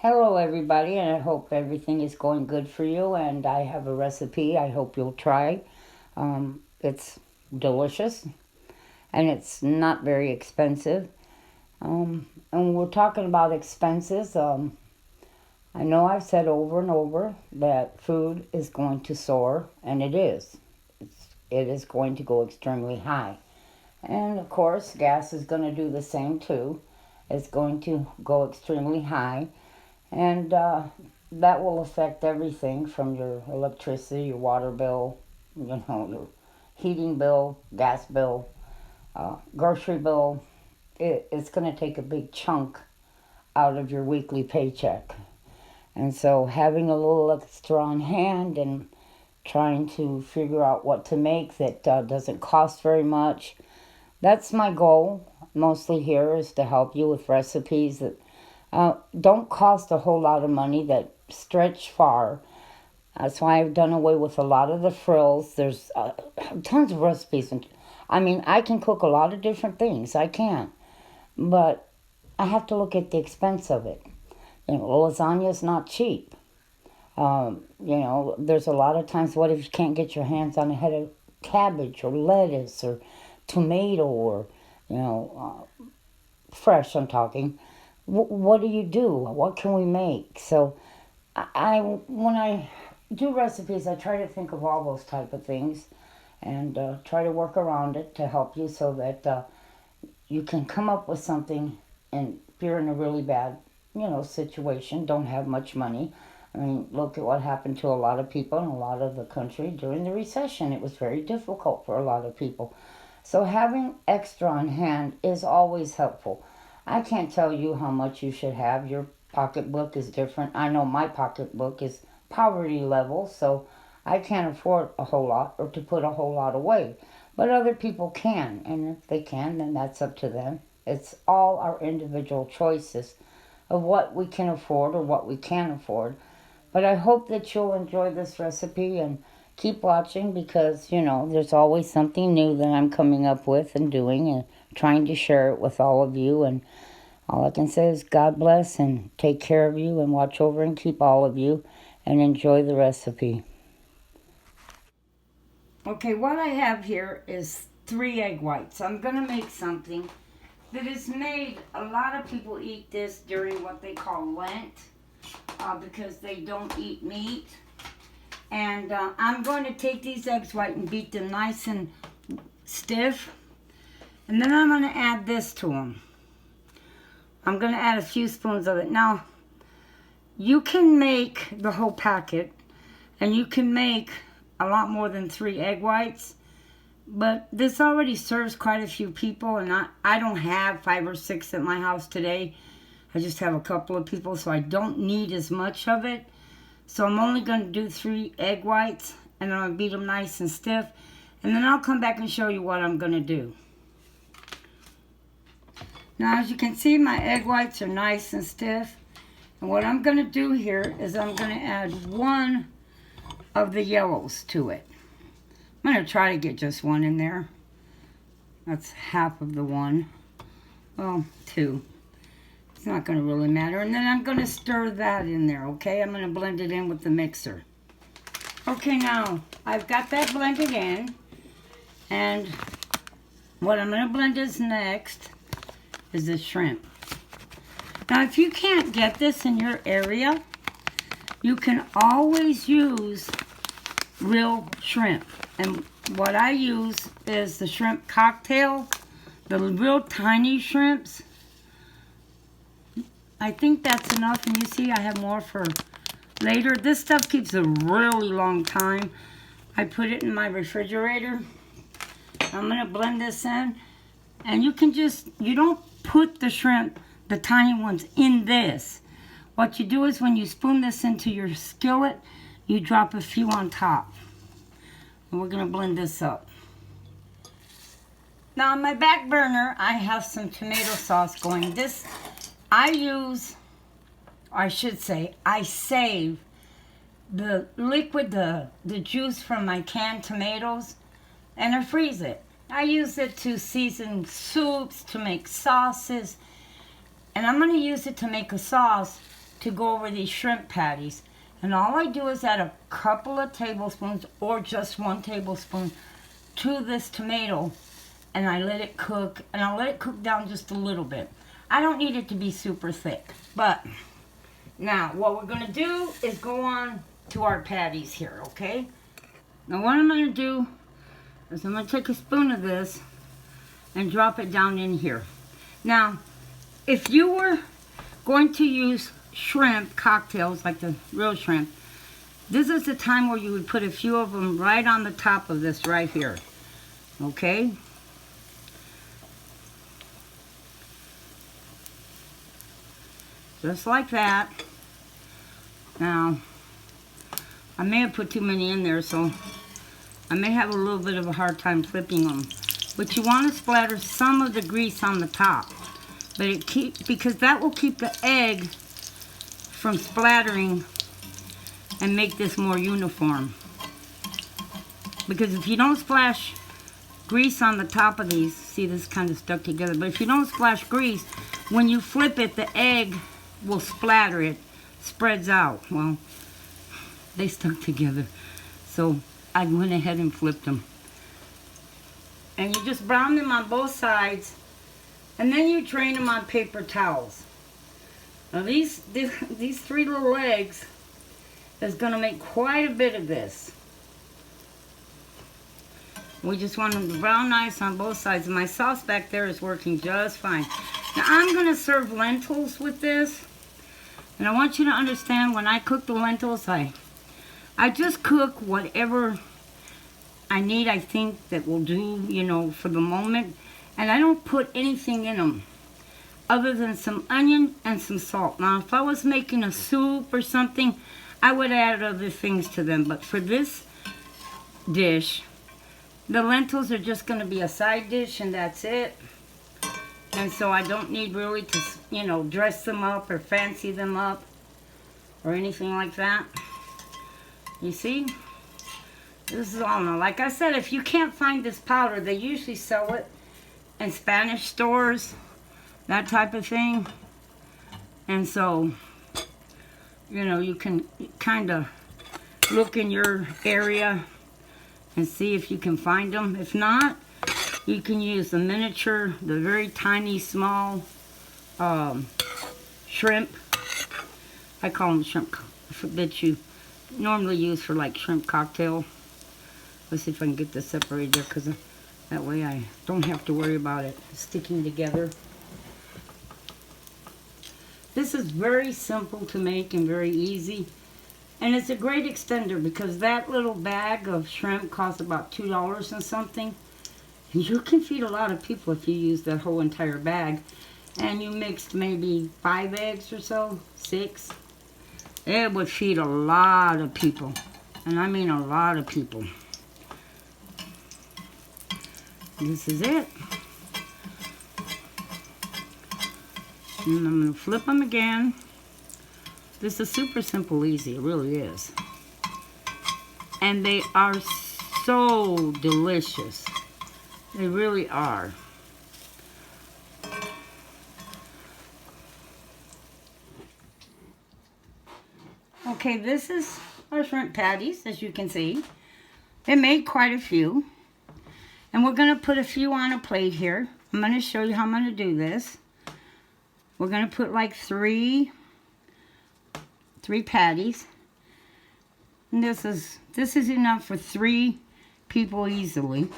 Hello, everybody, and I hope everything is going good for you. And I have a recipe I hope you'll try. It's delicious and it's not very expensive. And we're talking about expenses. I know I've said over and over that food is going to soar, and it is. It is going to go extremely high. And of course, gas is going to do the same too. It's going to go extremely high. And that will affect everything from your electricity, your water bill, your heating bill, gas bill, grocery bill. It's going to take a big chunk out of your weekly paycheck. And so having a little extra on hand and trying to figure out what to make that doesn't cost very much, that's my goal mostly here, is to help you with recipes that don't cost a whole lot of money, that stretch far. That's why I've done away with a lot of the frills. There's tons of recipes. And I mean, I can cook a lot of different things. I can. But I have to look at the expense of it. Lasagna is not cheap. There's a lot of times, what if you can't get your hands on a head of cabbage or lettuce or tomato or, fresh, I'm talking. What do you do? What can we make? So when I do recipes, I try to think of all those type of things and try to work around it to help you so that you can come up with something. And if you're in a really bad, situation, don't have much money. I mean, look at what happened to a lot of people in a lot of the country during the recession. It was very difficult for a lot of people. So having extra on hand is always helpful. I can't tell you how much you should have. Your pocketbook is different. I know my pocketbook is poverty level, so I can't afford a whole lot or to put a whole lot away. But other people can, and if they can, then that's up to them. It's all our individual choices of what we can afford or what we can't afford. But I hope that you'll enjoy this recipe and keep watching, because, there's always something new that I'm coming up with and doing and trying to share it with all of you. And all I can say is God bless and take care of you and watch over and keep all of you and enjoy the recipe. Okay, what I have here is 3 egg whites. I'm going to make something that is made. A lot of people eat this during what they call Lent because they don't eat meat. And I'm going to take these eggs white and beat them nice and stiff. And then I'm going to add this to them. I'm going to add a few spoons of it. Now, you can make the whole packet, and you can make a lot more than 3 egg whites. But this already serves quite a few people, and I don't have 5 or 6 at my house today. I just have a couple of people, so I don't need as much of it. So I'm only going to do 3 egg whites, and I'm going to beat them nice and stiff. And then I'll come back and show you what I'm going to do. Now, as you can see, my egg whites are nice and stiff. And what I'm going to do here is I'm going to add 1 of the yellows to it. I'm going to try to get just 1 in there. That's half of the 1. Well, 2. It's not going to really matter. And then I'm going to stir that in there, okay? I'm going to blend it in with the mixer. Okay, now, I've got that blended in. And what I'm going to blend is next is the shrimp. Now, if you can't get this in your area, you can always use real shrimp. And what I use is the shrimp cocktail, the real tiny shrimps. I think that's enough, and you see I have more for later. This stuff keeps a really long time. I put it in my refrigerator. I'm going to blend this in, and you don't put the shrimp, the tiny ones, in this. What you do is when you spoon this into your skillet, you drop a few on top. And we're going to blend this up. Now on my back burner, I have some tomato sauce going. This, I save the liquid, the juice from my canned tomatoes, and I freeze it. I use it to season soups, to make sauces, and I'm going to use it to make a sauce to go over these shrimp patties. And all I do is add a couple of tablespoons or just 1 tablespoon to this tomato, and I let it cook, and I'll let it cook down just a little bit. I don't need it to be super thick. But now what we're going to do is go on to our patties here, okay? Now what I'm going to do is I'm going to take a spoon of this and drop it down in here. Now, if you were going to use shrimp cocktails, like the real shrimp, this is the time where you would put a few of them right on the top of this right here, okay? Just like that. Now, I may have put too many in there, so I may have a little bit of a hard time flipping them. But you want to splatter some of the grease on the top. But because that will keep the egg from splattering and make this more uniform. Because if you don't splash grease on the top of these, see, this is kind of stuck together, but if you don't splash grease, when you flip it, the egg will splatter, it spreads out. Well, they stuck together, so I went ahead and flipped them. And you just brown them on both sides, and then you drain them on paper towels. Now these 3 little eggs is going to make quite a bit of this. We just want them to brown nice on both sides. And my sauce back there is working just fine. Now I'm going to serve lentils with this. And I want you to understand, when I cook the lentils, I just cook whatever I need, I think, that will do, you know, for the moment. And I don't put anything in them other than some onion and some salt. Now, if I was making a soup or something, I would add other things to them. But for this dish, the lentils are just going to be a side dish, and that's it. And so I don't need really to, you know, dress them up or fancy them up or anything like that. You see? This is all now. Like I said, if you can't find this powder, they usually sell it in Spanish stores, that type of thing. And so, you know, you can kind of look in your area and see if you can find them. If not, you can use the miniature, the very tiny, small shrimp. I call them shrimp that you normally use for like shrimp cocktail. Let's see if I can get this separated there, because that way I don't have to worry about it sticking together. This is very simple to make and very easy. And it's a great extender, because that little bag of shrimp costs about $2 and something. And you can feed a lot of people if you use that whole entire bag. And you mixed maybe 5 eggs or so, 6. It would feed a lot of people. And I mean a lot of people. This is it. And I'm going to flip them again. This is super simple, easy. It really is. And they are so delicious. They really are. Okay, this is our shrimp patties, as you can see. They made quite a few. And we're going to put a few on a plate here. I'm going to show you how I'm going to do this. We're going to put like three patties. And this is enough for 3 people easily.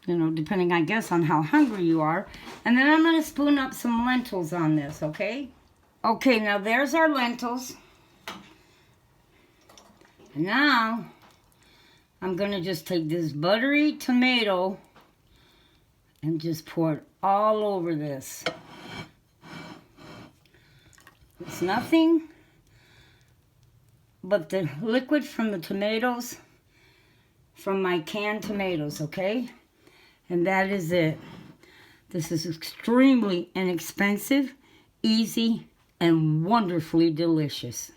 You know, depending, I guess, on how hungry you are. And then I'm going to spoon up some lentils on this, okay? Okay, now there's our lentils. And now I'm going to just take this buttery tomato and just pour it all over this. It's nothing but the liquid from the tomatoes, from my canned tomatoes, okay? And that is it. This is extremely inexpensive, easy, and wonderfully delicious.